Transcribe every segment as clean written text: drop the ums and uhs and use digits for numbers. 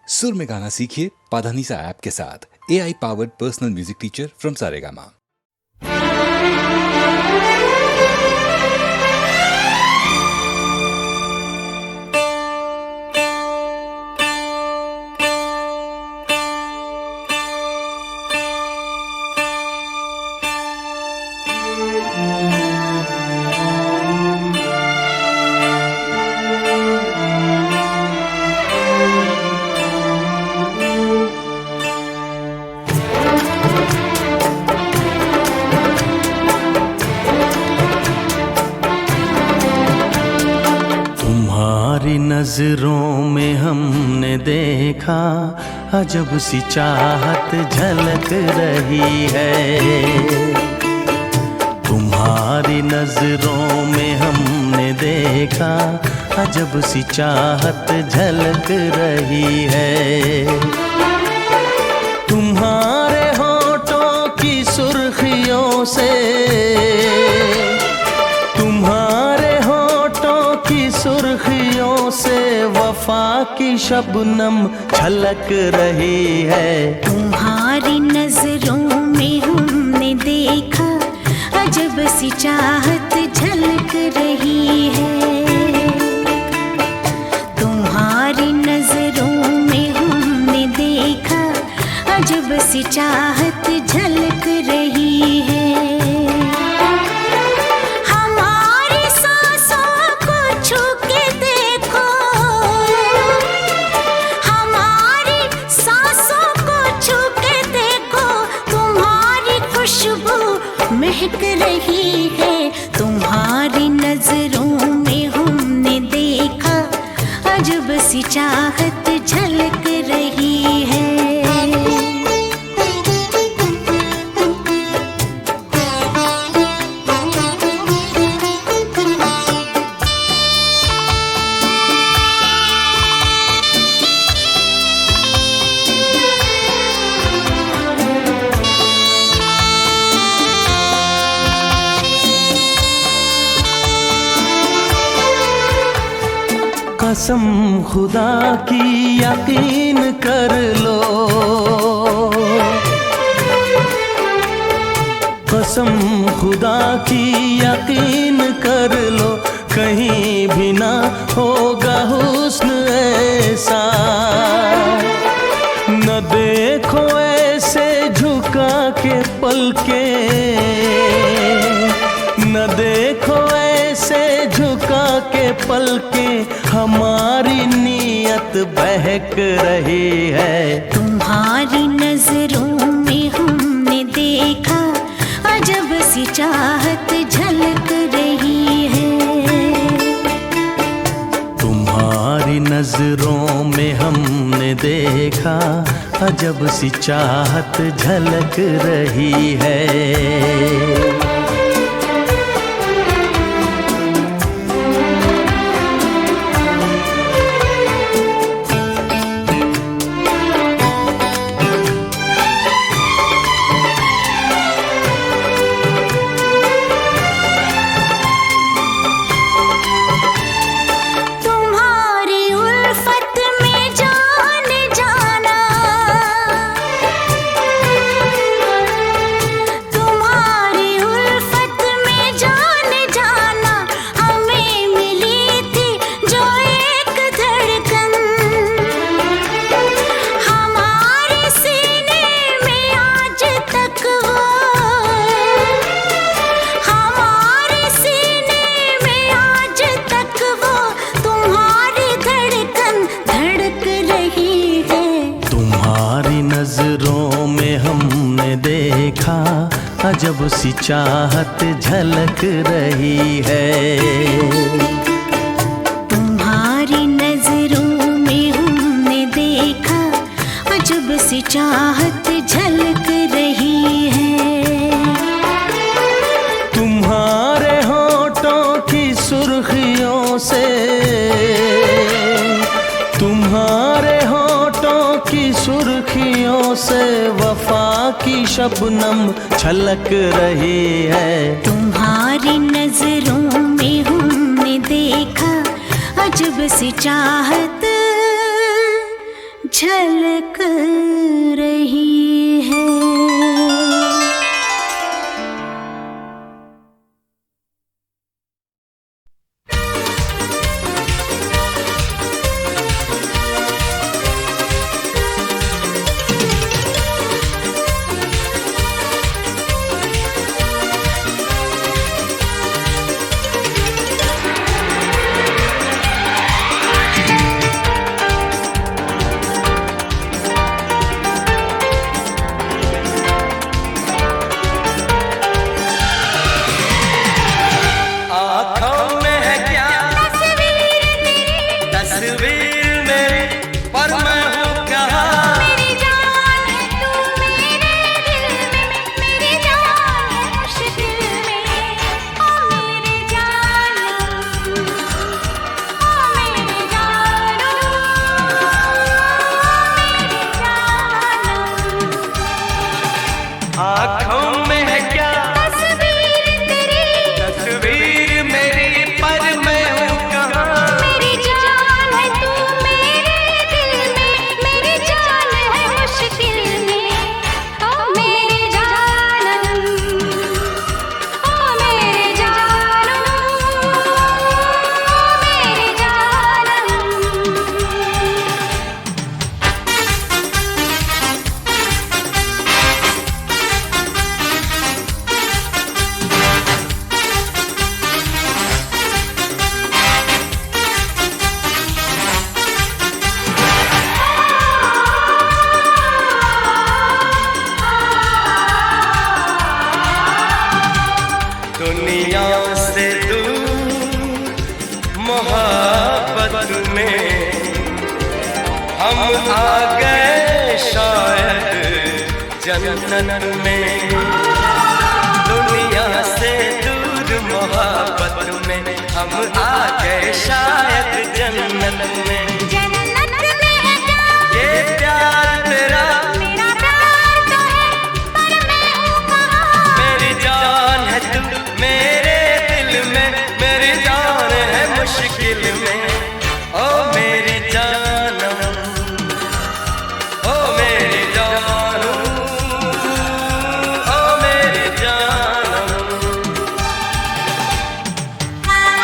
सुर में गाना सीखिए पाधानीसा ऐप के साथ। AI powered personal music teacher from Saregama. नजरों में हमने देखा अजब सी चाहत झलक रही है। तुम्हारी नजरों में हमने देखा अजब सी चाहत झलक रही है। तुम्हारे होठों की सुर्खियों से, तुम्हारे होठों की सुर्खियों से वफा की शबनम छलक रही है। तुम्हारी नजरों में हमने देखा अजब सी चाहत झलक रही है। तुम्हारी नजरों में हमने देखा अजब सी चाहत झलक रही है। महक रही है। तुम्हारी नजरों में हमने देखा अजब सी चाहत झलक रही है। कसम खुदा की यकीन कर लो, कसम खुदा की यकीन कर लो, कहीं भी ना होगा हुस्न ऐसा। न देखो ऐसे झुका के पलके, न देखो ऐसे झुका के पलके, हमारी नीयत बहक रही है। तुम्हारी नजरों में हमने देखा अजब सी चाहत झलक रही है। तुम्हारी नजरों में हमने देखा अजब सी चाहत झलक रही है। नजरों में हमने देखा अजब सी चाहत झलक रही है। तुम्हारी नजरों में हमने देखा अजब सी चाहत झलक रही है। तुम्हारे होठों की सुर्खियों से, तुम्हारे होठों की सुर्खियों से वफा की शबनम छलक रही है। तुम्हारी नजरों में हमने देखा अजब सी चाहत छलक रही है। जन्नत में, दुनिया से दूर मोहब्बत में हम आ गए शायद जन्नत में। जन्नत में है क्या ये प्यार तेरा, मेरा प्यार तो है पर मैं हूँ कहाँ। मेरी जान है तू मेरे दिल में, मेरी जान है मुश्किल में। ओ मेरी जानम, ओ मेरी जानम, ओ मेरी जानम। हाँ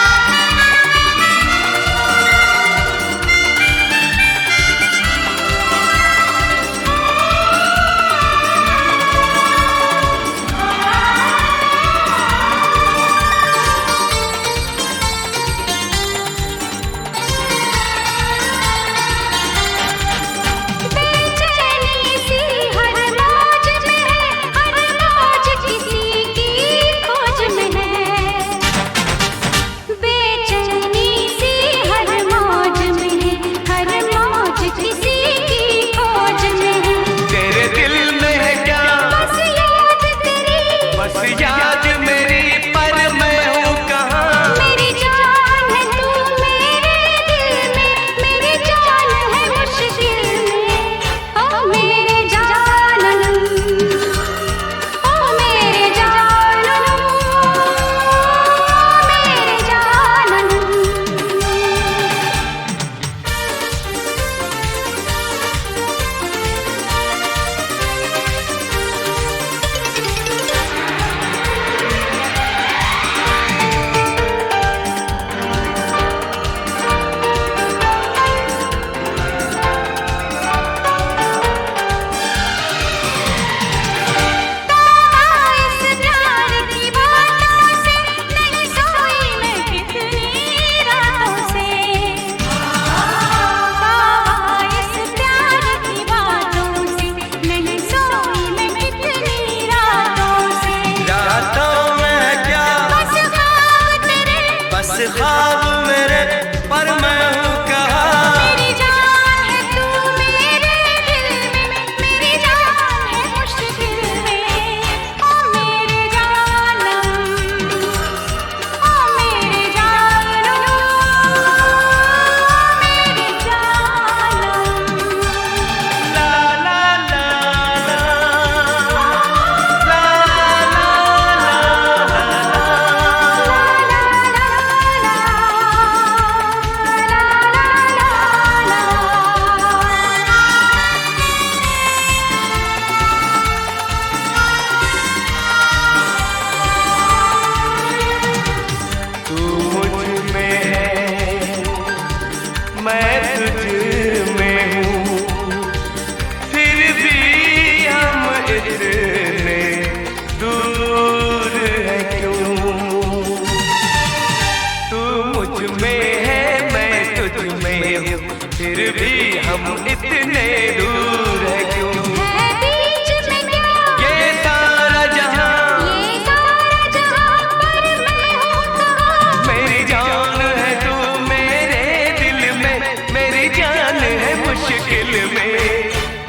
भी हम इतने दूर है क्यों? है बीच में क्या ये सारा जहां, ये सारा जहां, पर मैं हूँ कहाँ? मेरी जान है तू मेरे दिल में, मेरी जान है मुश्किल में।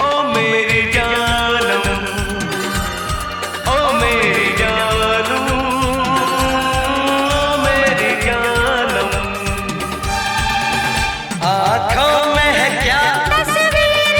ओ मेरी जानम, ओ मेरी जानम, ओ मेरी जानम। आँखों में है क्या तस्वीर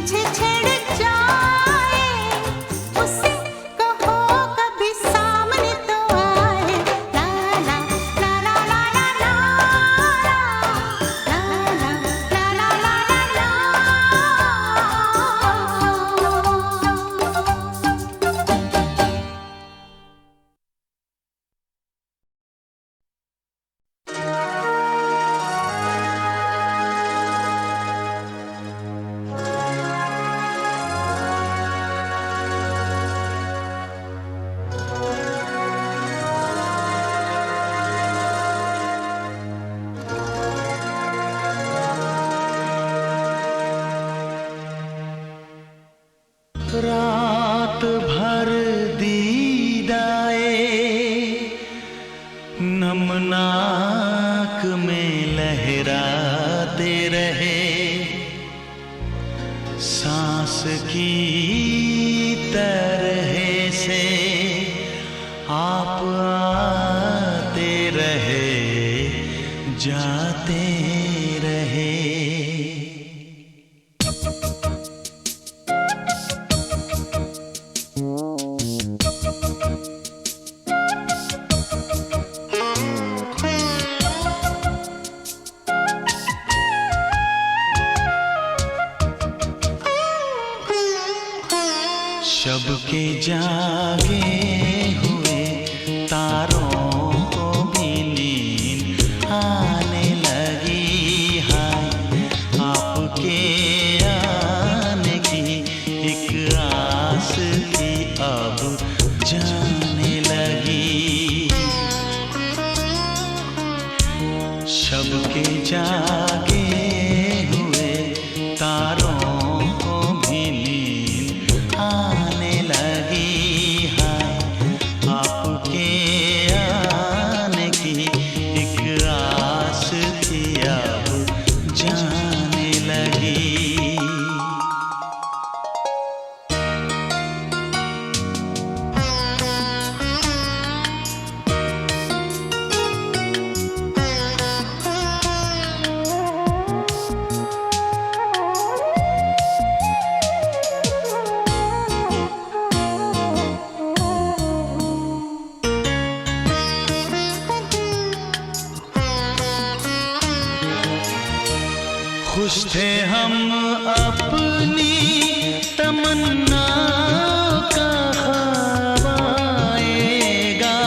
पीछे छेड़ जाए, उसे कहो कभी सामने तो आए। ला ला ला ला ला ला ला, ला ला ला ला ला ला। रात भर दीदाए नमनाक में लहराते रहे, सांस की तरह से आप आते रहे, जाते रहे। शब के जागे हुए तारों को भी नींद आने लगी। हाय आपके आने की एक आस थी, अब जाने लगी। शब के जागे हुए तारों को भी नींद आने लगी। हाय आपके आने की एक आस थी, अब जाने लगी। खुश थे हम अपनी तमन्ना का ख्वाब आएगा।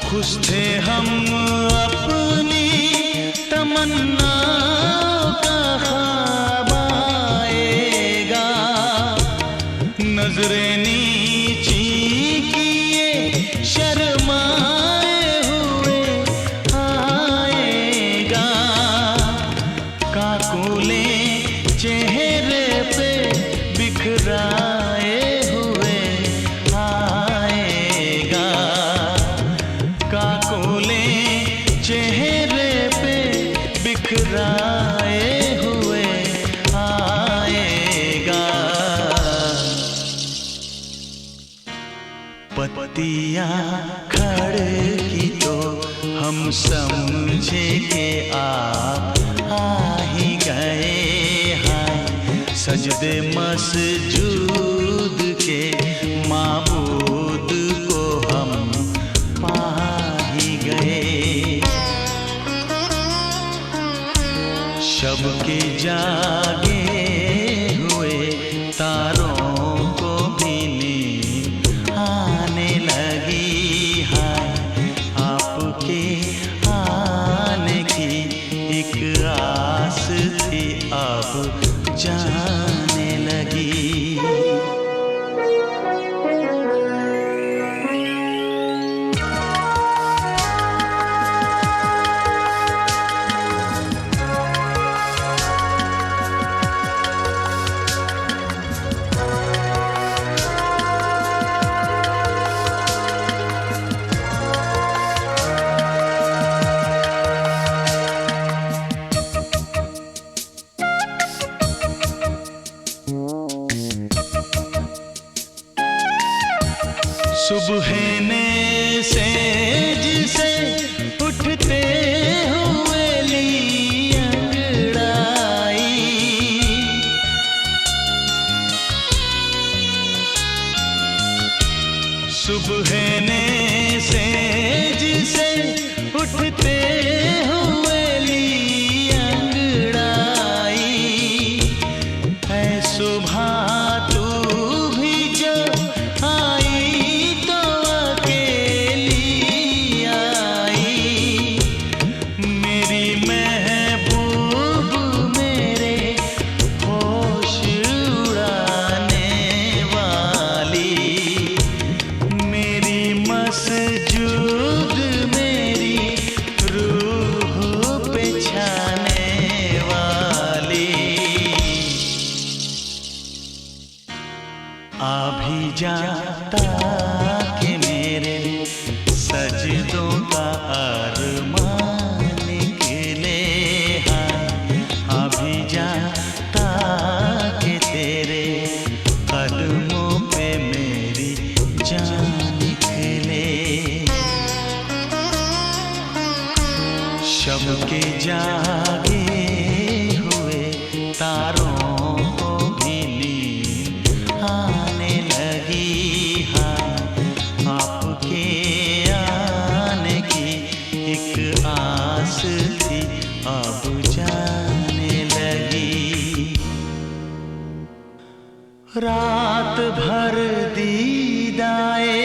खुश थे हम अपनी तमन्ना का ख्वाब आएगा। नजरें नीची किए शर्माए हुए आएगा। काकुले चेहरे पे बिखराए हुए आएगा। काकुले चेहरे पे बिखराए हुए आएगा। पत्तियां खड़की तो हम समझे कि आ ही गए। हाय सजदे मसजूद के माबूद को हम पा ही गए। शब के जागे हुए तारों को भी नींद आने लगी। हाय आपके आने की एक आस थी, अब जाने लगी। सुबह ने से जिसे उठते हो सुबहने से जिसे उठते हुए ली अंगड़ाई, है सुबह तू भी जो आई तो अकेली आई, मेरी महबूब मेरे होश उड़ाने वाली, मेरी मसजूद मेरी रूह पे छाने वाली। आ भी जाता कि मेरे सजदों का अरमान निकले, हाँ आ भी जाता कि तेरे कदमों पे मेरी जान निकले। शब के जागे हुए तारों को भी नींद आने लगी, हाँ आपके आने की एक आस थी अब जाने लगी। रात भर दीदाए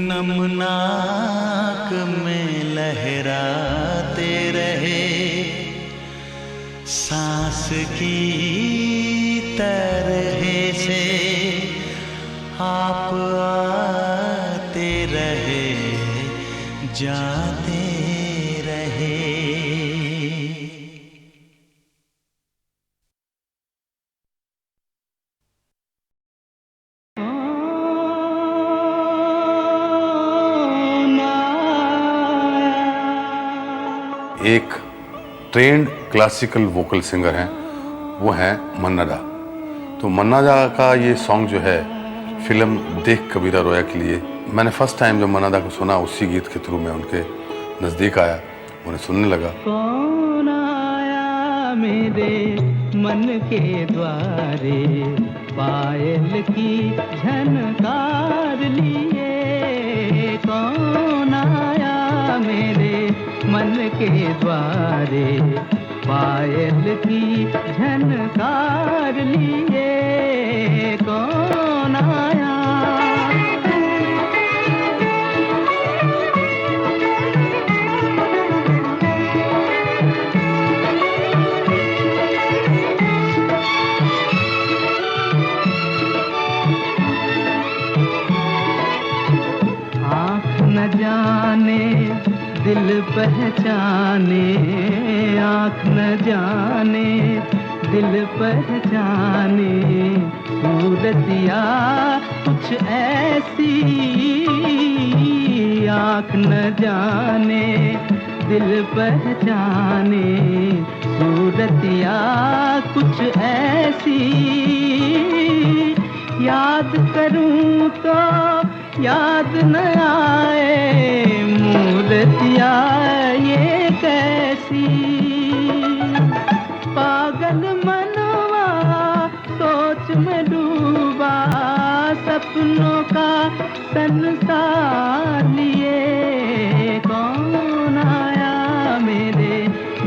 नमनाक में लहराते रहे, सांस की तरह से आप आते रहे जाते रहे। एक ट्रेंड क्लासिकल वोकल सिंगर हैं, वो हैं मन्ना डा। तो मन्ना डा का ये सॉन्ग जो है फिल्म देख कबीरा रोया के लिए, मैंने फर्स्ट टाइम जब मन्ना डा को सुना उसी गीत के थ्रू मैं उनके नज़दीक आया, उन्हें सुनने लगा। कौन आया मेरे मन के द्वारे, पायल की झनकार लिए, कौन आया मेरे मन के द्वारे, पायल की झनकार लिए, कौन आया। आँख न जाने दिल पहचाने, आँख न जाने दिल पहचाने, सूरतिया कुछ ऐसी, आँख न जाने दिल पहचाने, सूरतिया कुछ ऐसी, याद करूं तो याद न आए, मूर्तिया ये कैसी, पागल मनवा सोच में डूबा, सपनों का संसार लिए, कौन आया मेरे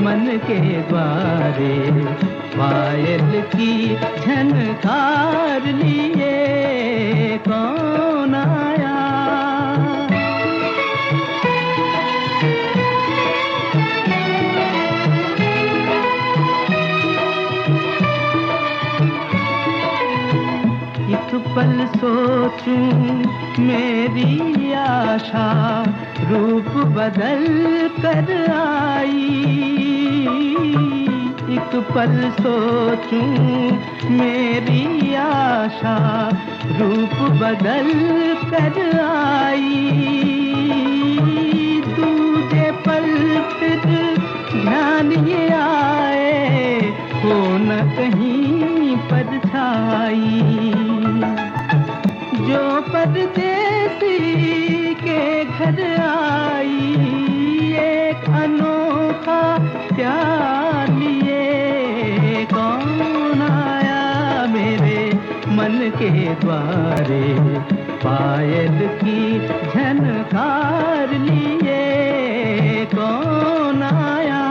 मन के द्वारे, पायल की झनकार लिए, कौन आया। एक पल सोचूं मेरी आशा, रूप बदल कर आई, एक पल सोचूं मेरी आशा, रूप बदल कर आई, दूजे पल फिर ध्यान ये आए, हो न कहीं परछाई, जो परदेसी के घर आई, एक अनोखा प्यार लिए, कौन आया मेरे मन के द्वारे, पायल की झनकार लिए कौन आया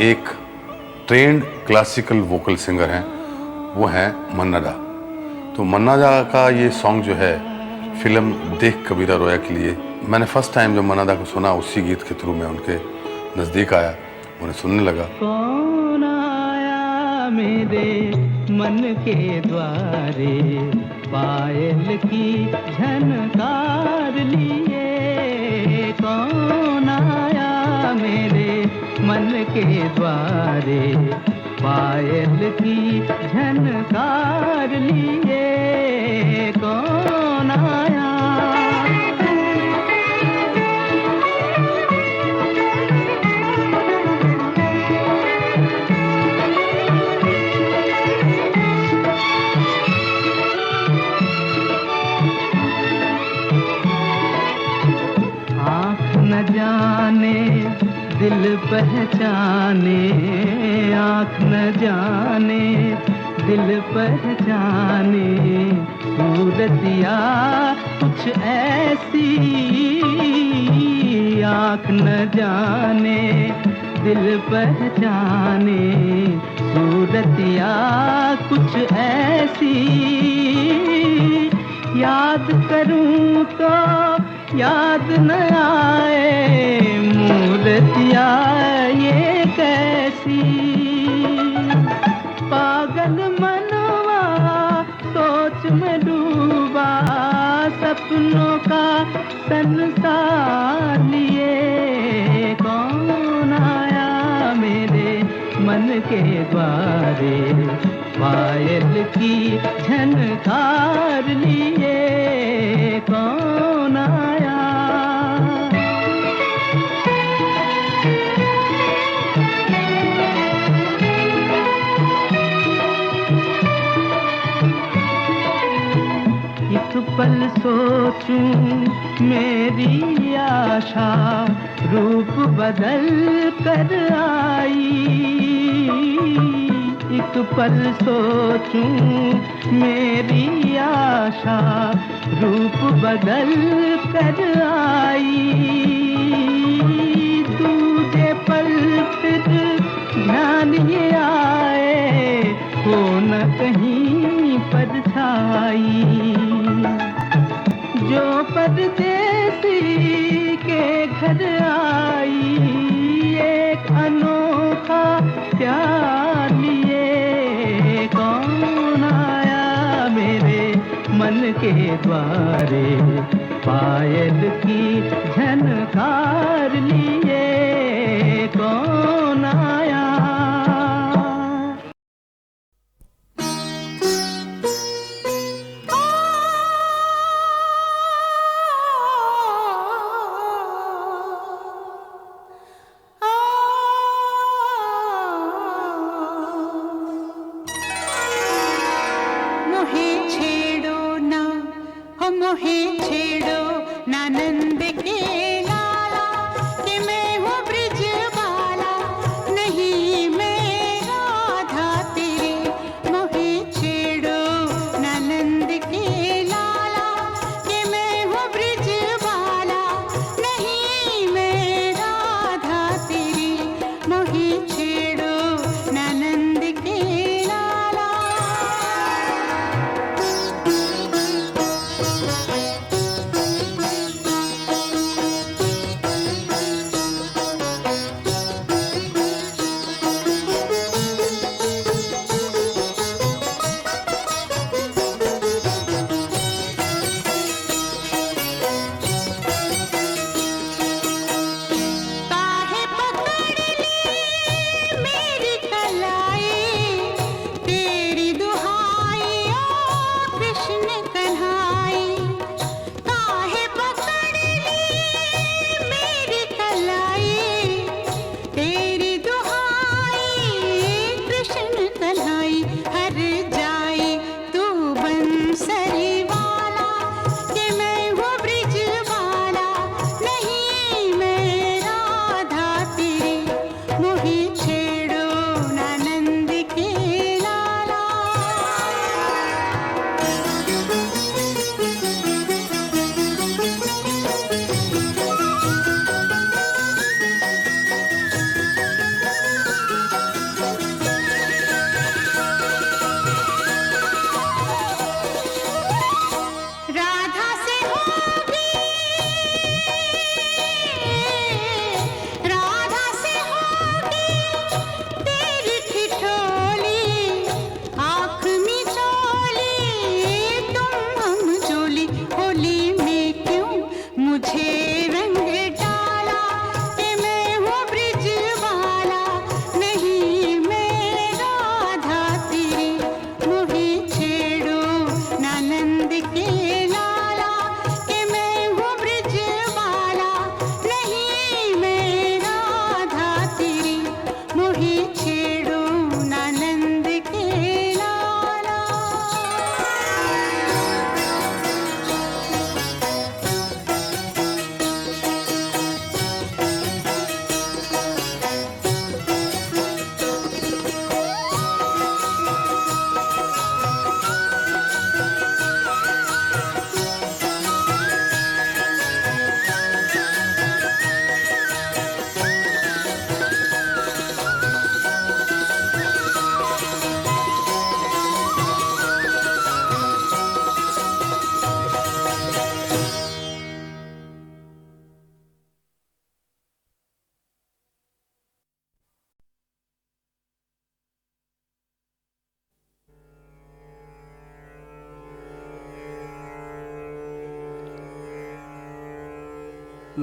एक ट्रेंड क्लासिकल वोकल सिंगर हैं, वो हैं मन्ना डा। तो मन्ना डा का ये सॉन्ग जो है फिल्म देख कबीरा रोया के लिए, मैंने फर्स्ट टाइम जब मन्ना डा को सुना उसी गीत के थ्रू मैं उनके नज़दीक आया, उन्हें सुनने लगा। कौन आया मेरे मन के द्वारे पायल की झनकार लिए कौन आया मेरे मन के द्वारे पायल की झनकार लिए कौन आया न जाने दिल पहचाने आँख न जाने दिल पहचाने सूरतिया कुछ ऐसी आँख न जाने दिल पहचाने सूरतिया कुछ ऐसी याद करूं तो याद न आए मूर्तिया ये कैसी पागल मनवा सोच में डूबा सपनों का संसार लिए कौन आया मेरे मन के द्वारे पायल की झनकार लिए कौन आया एक पल सोचूं मेरी आशा रूप बदल कर आई एक पल सोचूं मेरी आशा रूप बदल कर आई दूजे पल फिर ध्यान ये आए हो न कहीं परछाई जो परदेसी के घर आई एक अनोखा प्यार लिए कौन आया मेरे मन के द्वारे पायल की झनकार लिए कौन आया मोहे छेड़ो ना हो मोहे छेड़ो ना नंद के लाला कि मैं हूँ ब्रिज बाला नहीं मैं राधा तेरे मोहे छेड़ो ना नंद के लाला कि मैं हूँ ब्रिज बाला नहीं मैं राधा तेरी मोहे छेड़ो ना नंद के लाला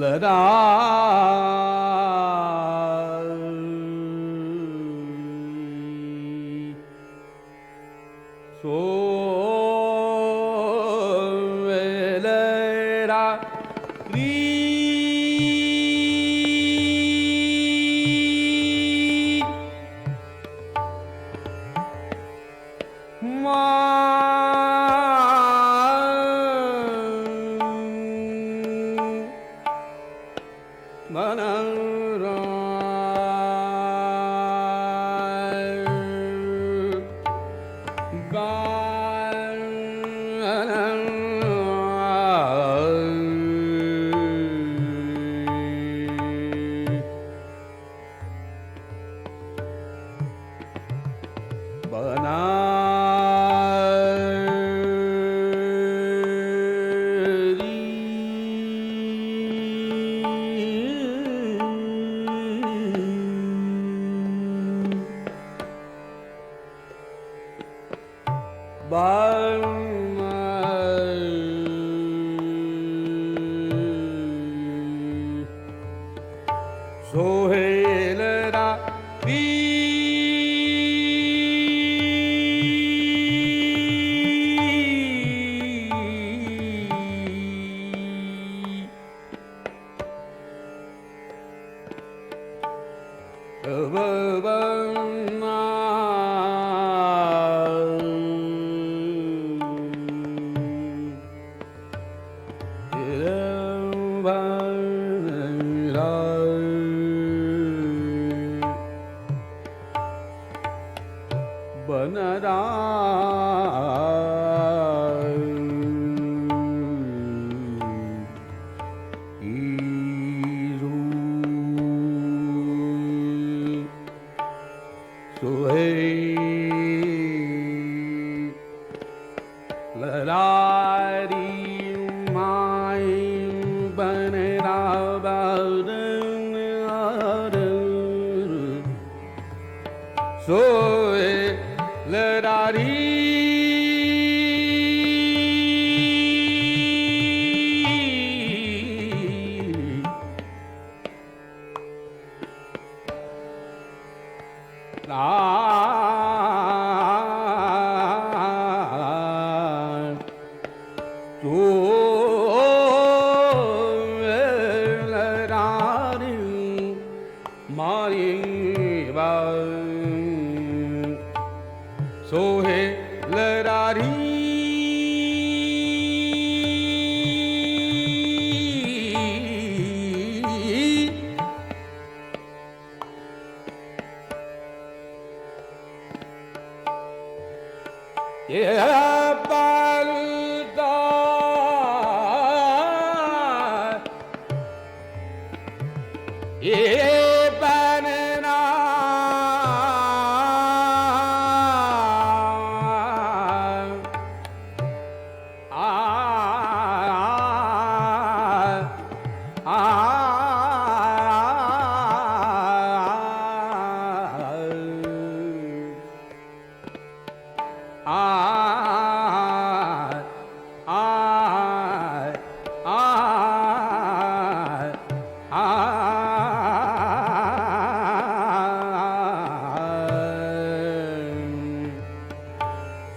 लड़ा सो लड़ा री सोहेलरा बनरा सोहे लरारी माई बनरा सोए लरारी लरारी मारी सोहे लरारी ये पालता ये बनना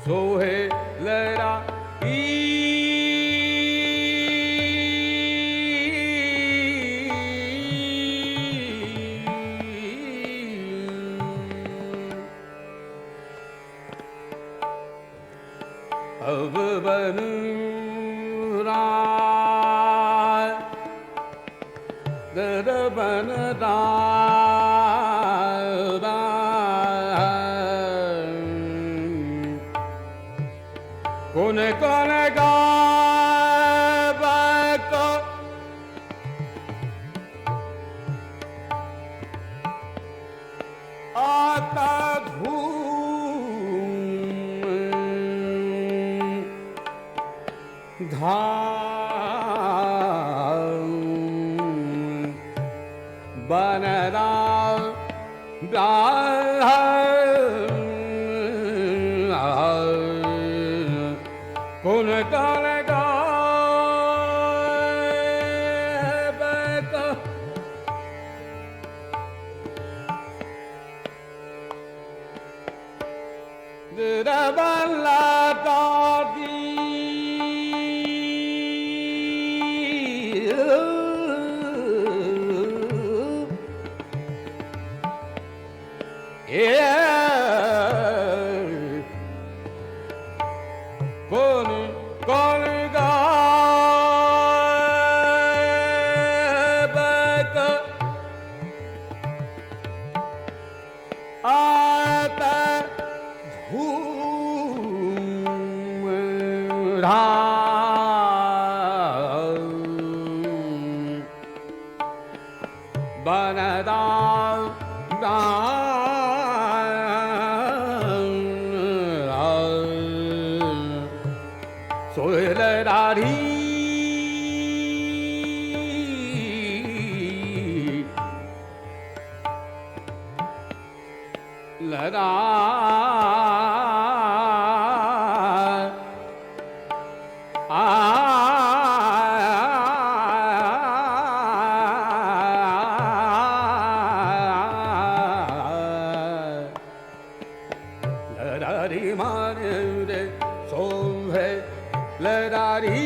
सोहे लड़ा अब बन दर बन कौन कौन को आता धूम धाम बनरा कौन कौन बल्ला कौन कौन गायक आता धूम धाम बनदा सोयलरारी लरा लरारी मारे रे सोहे लरारी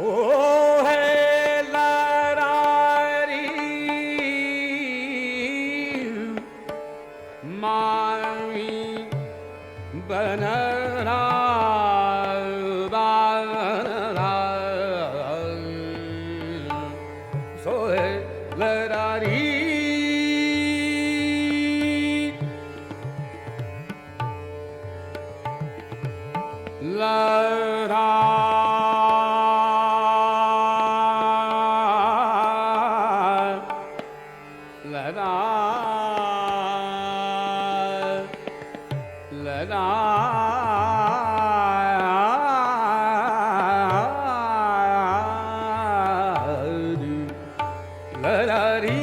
सोहे लरारी मामी बनरा सोहे लरारी लरा लरा लरा लरारी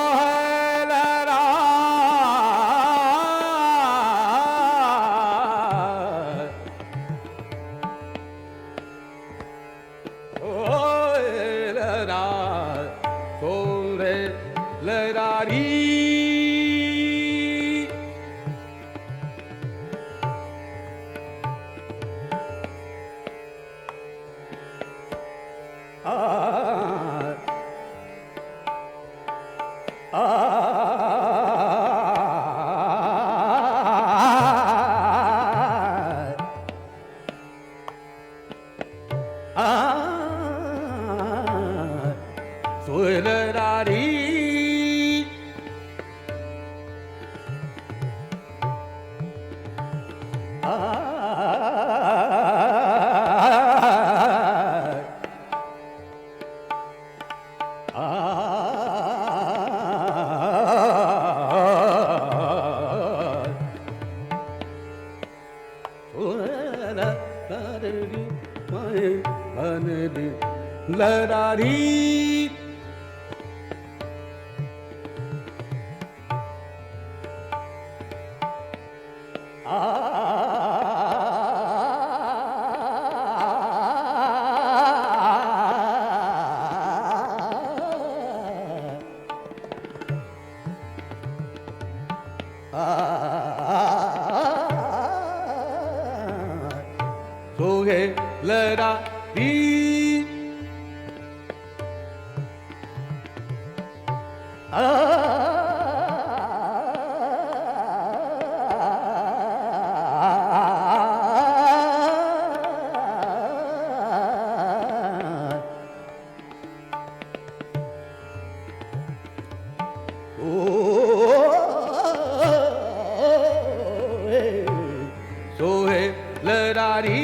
सोहलरा सोहलरा सोरे लरारी सोयलरारी लरारी सोहे लरारी सोहे लरारी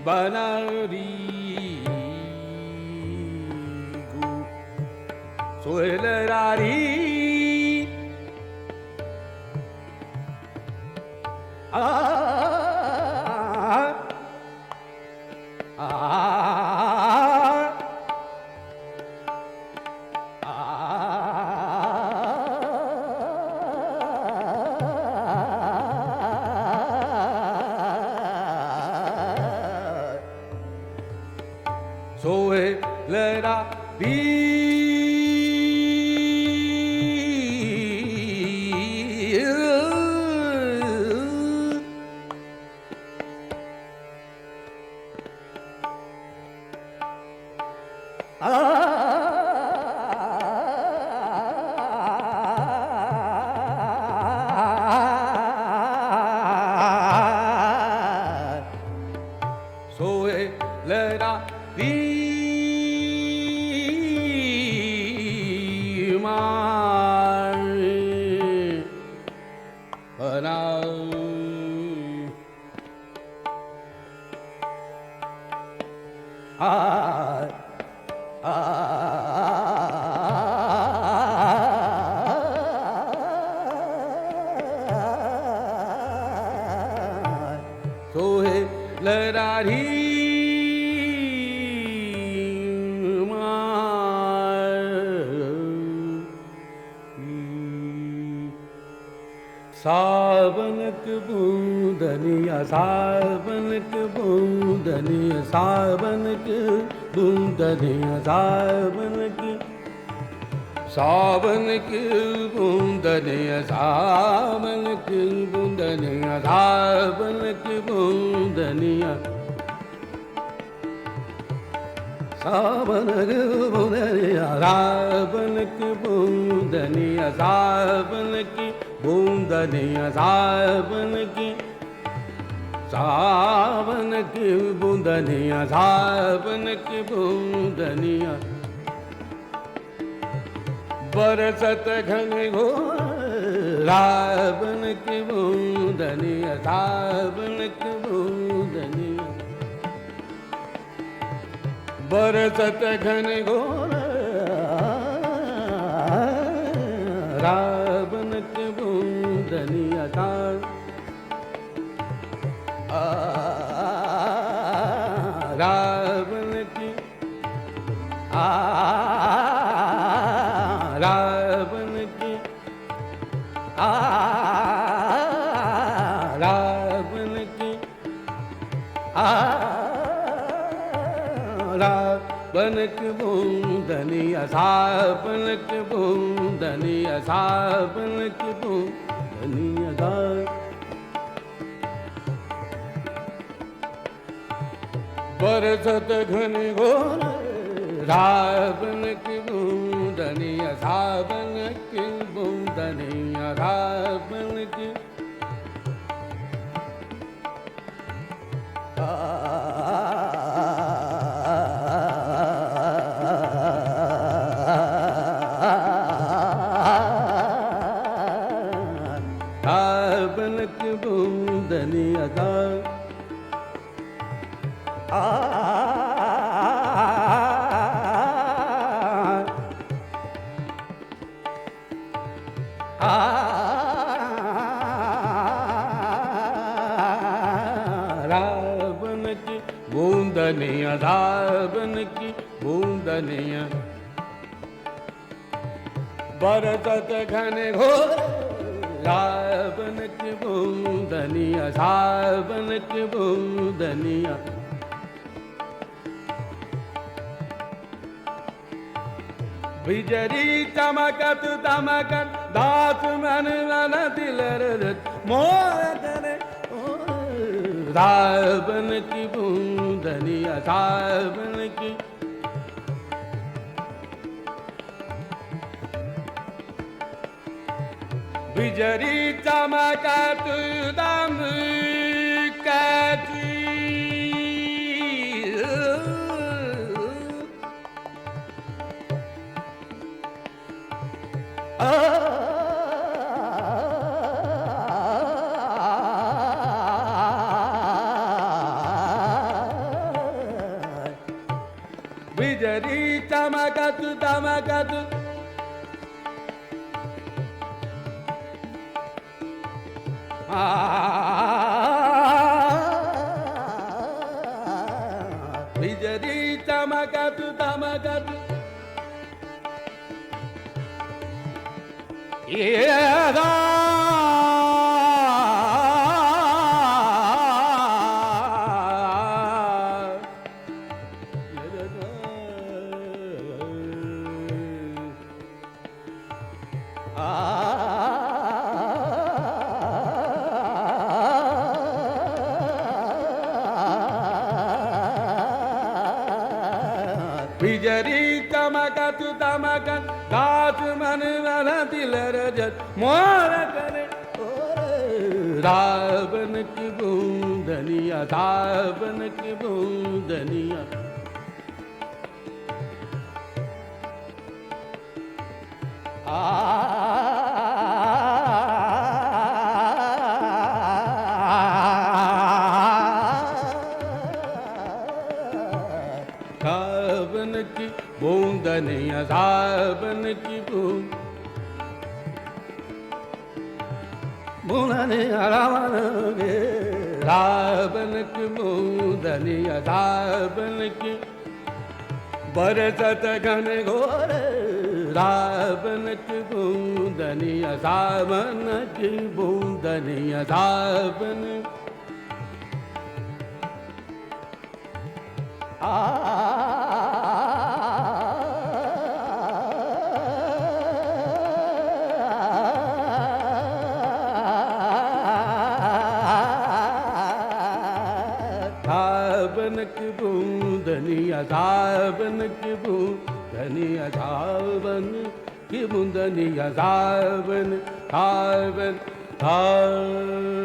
Banari gu soelerari सावन के बूंदनिया सावन के बूंदनिया सावन के बूंदनिया सावन के बूंदनिया सावन के बूंदनिया सावन के बूंदनिया सावन के बूंदनिया सावन के बूंदनिया सावन की बूंदनिया सावन की बूंदनिया सावन की बूंदनिया बरसत घन घोर सावन की बूंदनिया सावन की बूंदनिया बरसत घन घोर रावण की बूंदनिया रावण की रावण की रावण की रावण की बूंदनिया सावन की बूंदनिया सावन की बूंदनिया बरसत घन घोर रावण की बूंदनिया सावन की बूंदनिया रावण की रावण की बूंदनिया रावण की बूंदनिया रावण की बूंदनिया बरसत घन घोर रावण की बूंदनिया सावन की बूंदनिया बिजली चमकत दमकत दास मन मन दिलर मोर करे रावण की बूंदनिया सावन की बिजली चमकत दमकत बिजली चमकत दमकत बिजली चमकत दमकत ये बिजली चमकत दमकत दास मन मन दिल रजत मोर करे रावण की बूंदनिया रावण की बूंदनिया रावण की बूंदनिया रावण की बूंदनिया रावण की बूंदनिया रावण की बरसत घन घोर रावण की बूंदनिया रावण की बूंदनिया रावण रावण की बूंदनिया रावण की बूंदनिया रावण की बूंदनिया रावण रावण रावण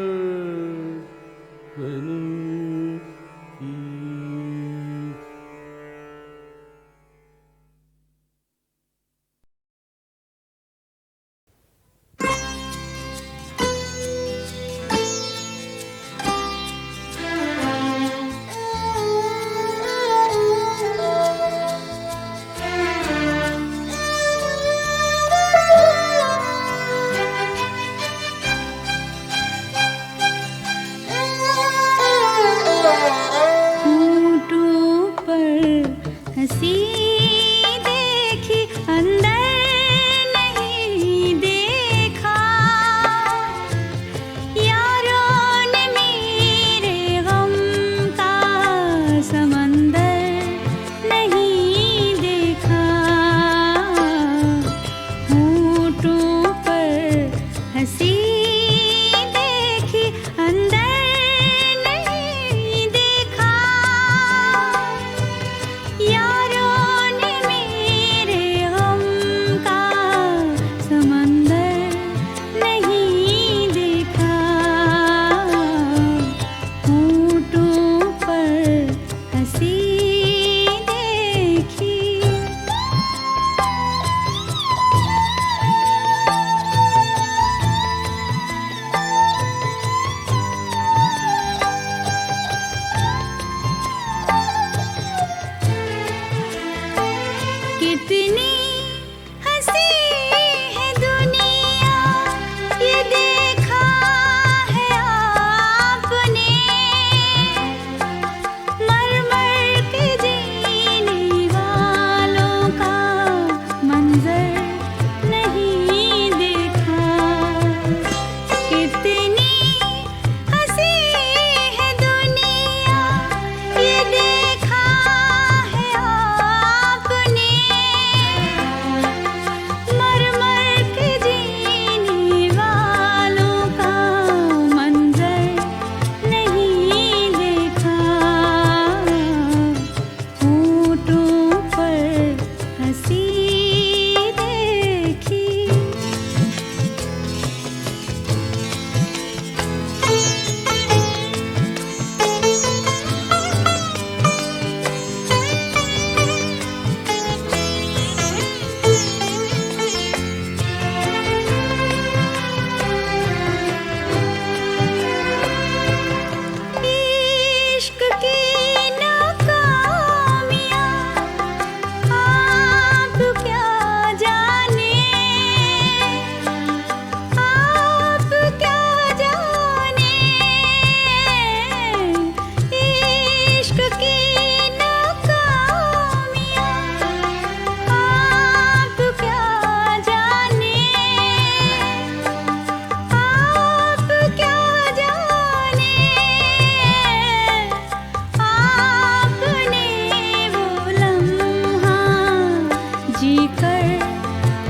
जी कर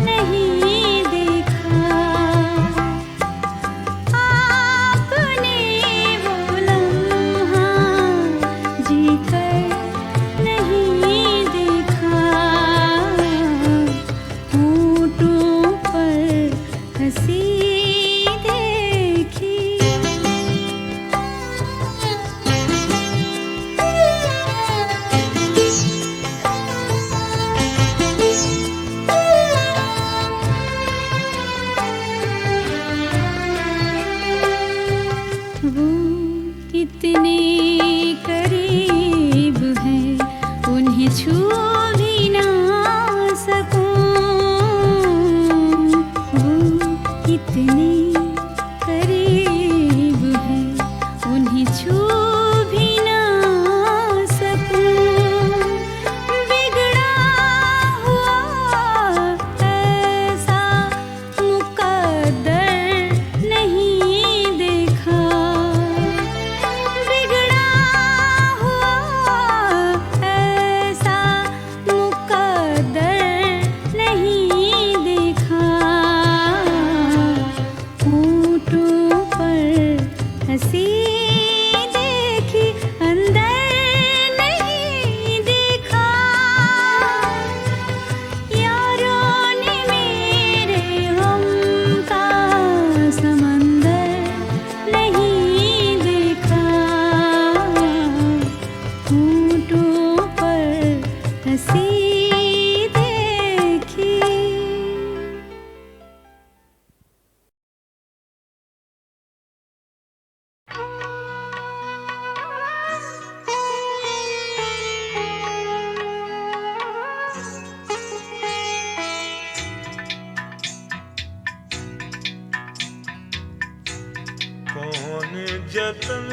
नहीं देखा आपने वो लम्हा जी कर नहीं देखा होठों पर हंसी देखी वो कितने करीब हैं उन्हें छू भी ना सकूं वो कितने करीब हैं उन्हें छू भी ना सकूं बिगड़ा हुआ ऐसा मुकद्दर नहीं देखा बिगड़ा हुआ ऐसा मुकद्दर नहीं देखा होठों पर हंसी देखी अंदर नहीं देखा यारों ने मेरे गम का समंदर नहीं देखा होठों पर हंसी देखी कौन जतन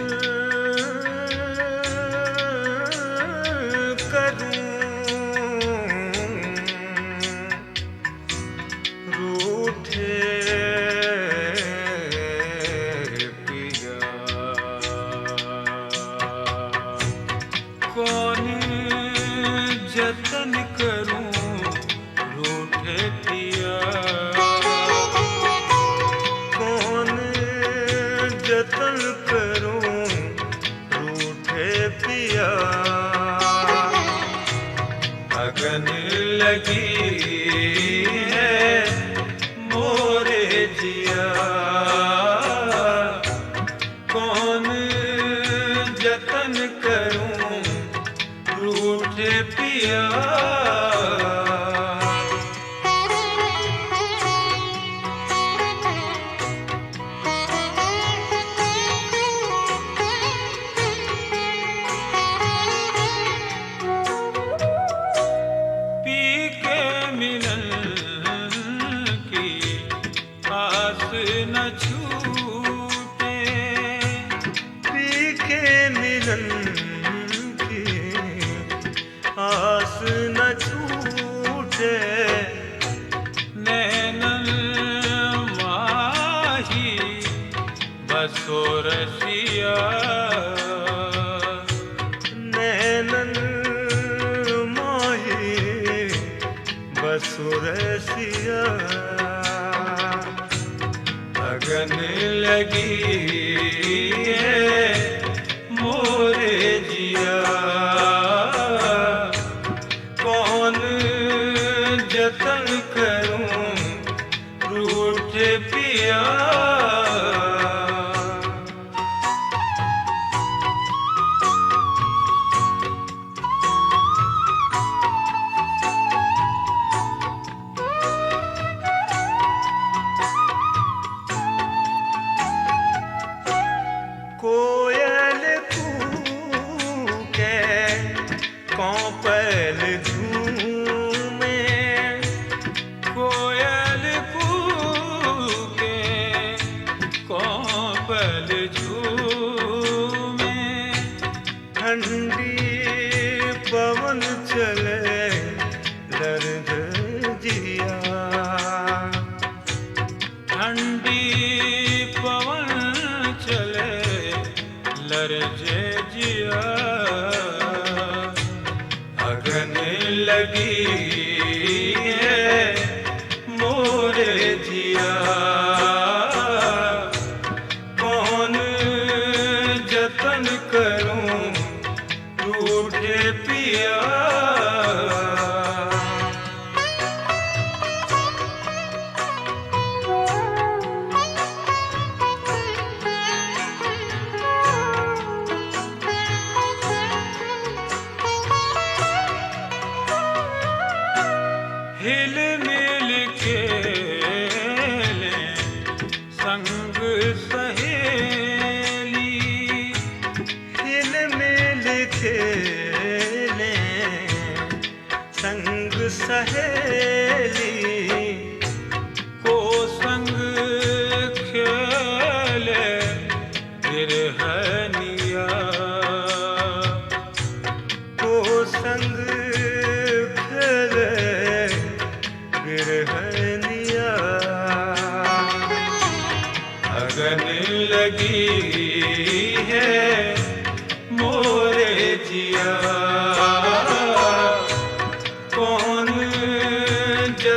करूं रूठे पिया कौन जतन करूं रूठे पिया कौन जतन करूं रूठे पिया अगन लगी है मोरे जिया कौन जतन करूं रूठे पिया पी के मिलन की आस न छूटे पी के मिलन की आस न छूटे नैनन माही बसो रसिया नैनन माही बसुरसिया अगन लगी है मोरे जिया कौन जतन करूं रूठे पिया कोयल कूके कौपल झूमे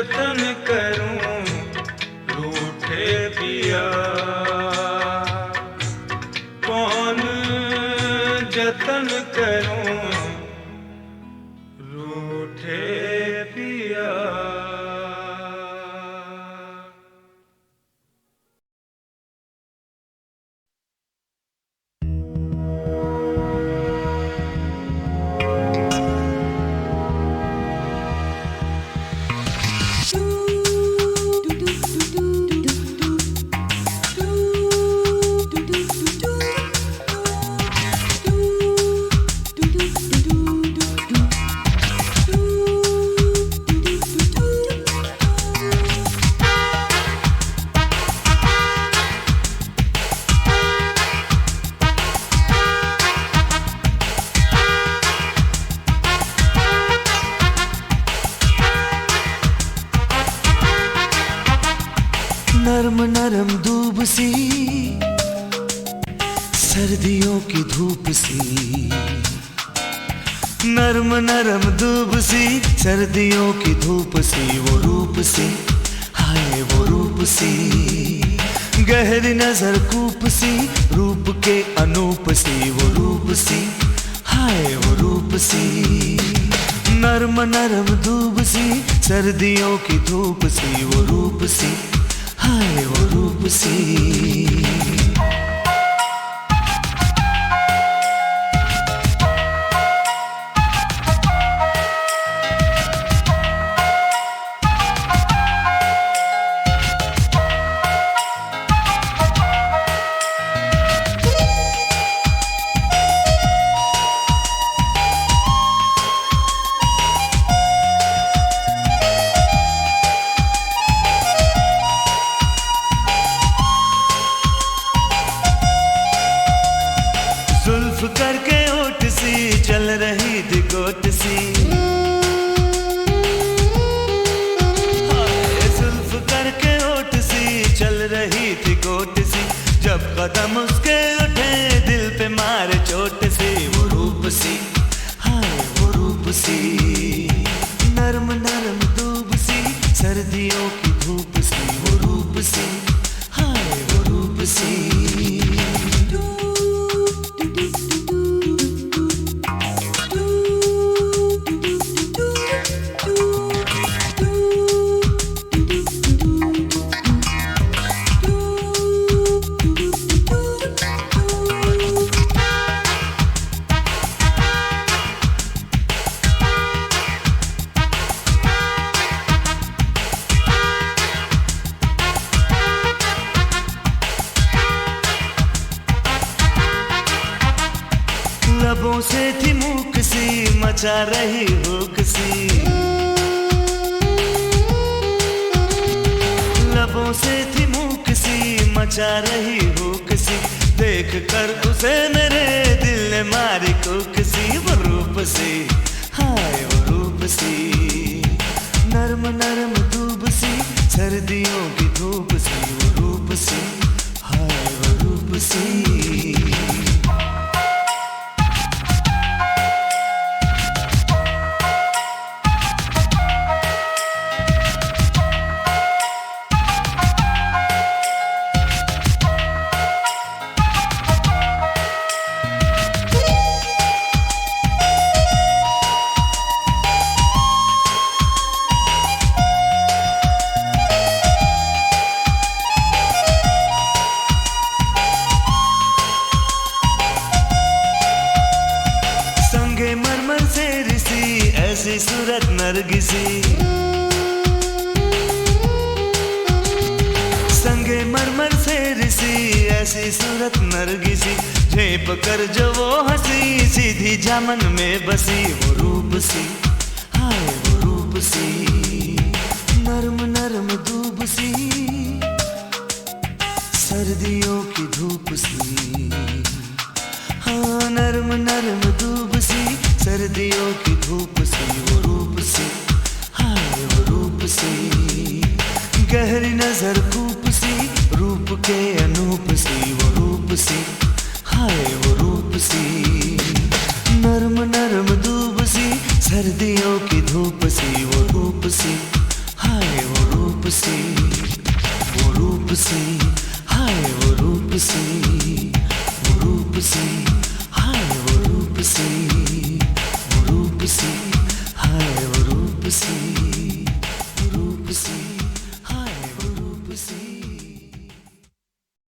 जतन करूं रूठे पिया कौन जतन करूं रूठे पिया। नरम नरम दूब सी सर्दियों की धूप सी, नरम नरम दूब सी सर्दियों की धूप सी, वो रूप सी हाय वो रूप सी, गहरी नजर कूप सी रूप के अनूप सी, वो रूप सी हाय वो रूप सी, नरम नरम दूब सी सर्दियों की धूप सी, वो रूप सी हाय वो रूप सी। करके ओट सी चल रही थी गोट सी, जुल्फ करके ओट सी चल रही थी गोट सी, जब कदम उसके उठे दिल पे मारे चोट सी, वो रूप सी हाय वो रूप सी, नरम नरम दूब सी सर्दियों की धूप सी, वो रूप सी हाय वो रूप सी। लबों से थी मूक सी मचा रही हुक सी, लबों से थी मूक सी मचा रही हुक सी, देख कर उसे मेरे दिल ने मारी कुक सी, वो रूप सी हाय वो रूप सी, नरम नरम दूब सी सर्दियों की धूप सी, वो रूप सी हाय वो रूप सी। मरमर से रिसी ऐसी सूरत नरगिसी, संगे मरमर से रिसी ऐसी सूरत नरगिसी, झेप कर जो वो हंसी सीधी जामन में बसी, वो रूप सी हाय वो रूप सी, नरम नरम दूब सी सर्दियों की धूप सी, हाँ नरम नरम दूब सी सर्दियों की धूप सी, वो रूप सी हाय वो रूप सी, गहरी नजर कूप सी रूप के अनूप सी, वो रूप सी हाय वो रूप सी, नरम नरम दूब सी सर्दियों की धूप सी, वो रूप सी हाय सी